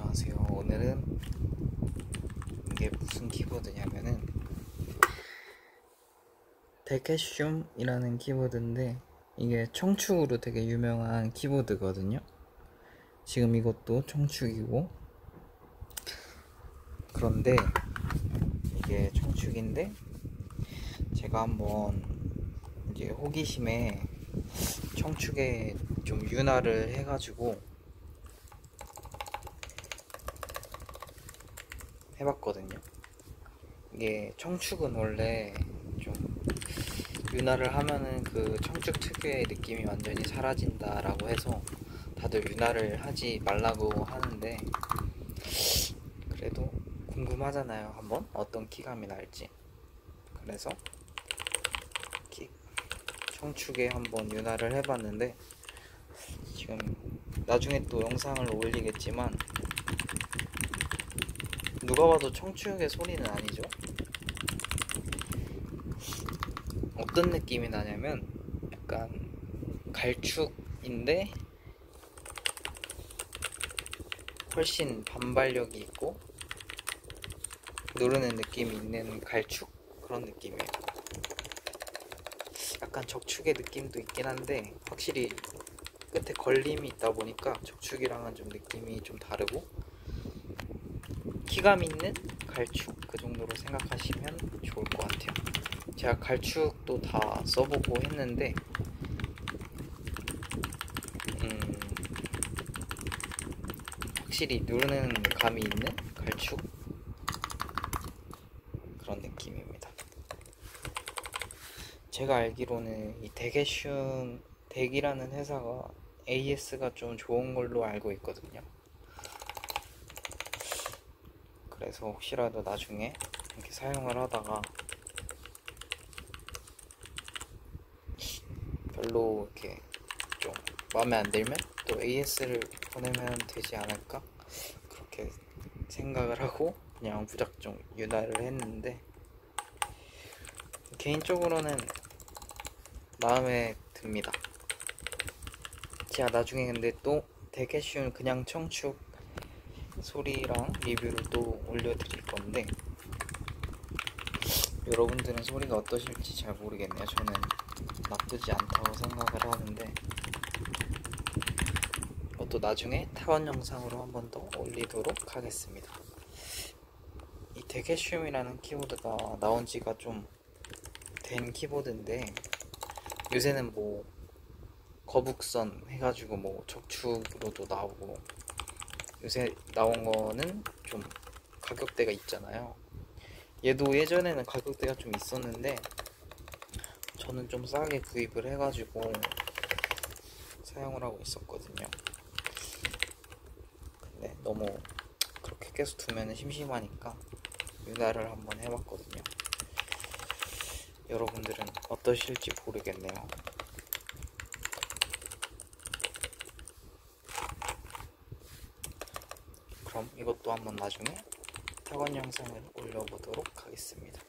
안녕하세요. 오늘은 이게 무슨 키보드냐면은 데케슘이라는 키보드인데, 이게 청축으로 되게 유명한 키보드거든요. 지금 이것도 청축이고, 그런데 이게 청축인데 제가 한번 이제 호기심에 청축에 좀 윤활을 해가지고 해봤거든요. 이게 청축은 원래 좀 윤활을 하면은 그 청축 특유의 느낌이 완전히 사라진다라고 해서 다들 윤활을 하지 말라고 하는데, 그래도 궁금하잖아요. 한번 어떤 키감이 날지. 그래서 청축에 한번 윤활을 해봤는데, 지금 나중에 또 영상을 올리겠지만 누가 봐도 청축의 소리는 아니죠. 어떤 느낌이 나냐면 약간 갈축인데 훨씬 반발력이 있고 누르는 느낌이 있는 갈축, 그런 느낌이에요. 약간 적축의 느낌도 있긴 한데 확실히 끝에 걸림이 있다 보니까 적축이랑은 좀 느낌이 좀 다르고, 키감 있는 갈축, 그 정도로 생각하시면 좋을 것 같아요. 제가 갈축도 다 써보고 했는데 확실히 누르는 감이 있는 갈축, 그런 느낌입니다. 제가 알기로는 이 덱이라는 회사가 AS가 좀 좋은 걸로 알고 있거든요. 그래서 혹시라도 나중에 이렇게 사용을 하다가 별로 이렇게 좀 마음에 안 들면 또 AS를 보내면 되지 않을까, 그렇게 생각을 하고 그냥 무작정 윤활을 했는데, 개인적으로는 마음에 듭니다. 제가 나중에 근데 또 되게 쉬운 그냥 청축 소리랑 리뷰를 또 올려드릴 건데, 여러분들은 소리가 어떠실지 잘 모르겠네요. 저는 나쁘지 않다고 생각을 하는데, 이것도 나중에 타원 영상으로 한 번 더 올리도록 하겠습니다. 이 데케슘이라는 키보드가 나온 지가 좀 된 키보드인데, 요새는 뭐 거북선 해가지고 뭐 적축으로도 나오고, 요새 나온 거는 좀 가격대가 있잖아요. 얘도 예전에는 가격대가 좀 있었는데 저는 좀 싸게 구입을 해가지고 사용을 하고 있었거든요. 근데 너무 그렇게 계속 두면 심심하니까 윤활을 한번 해봤거든요. 여러분들은 어떠실지 모르겠네요. 그럼 이것도 한번 나중에 타건 영상을 올려보도록 하겠습니다.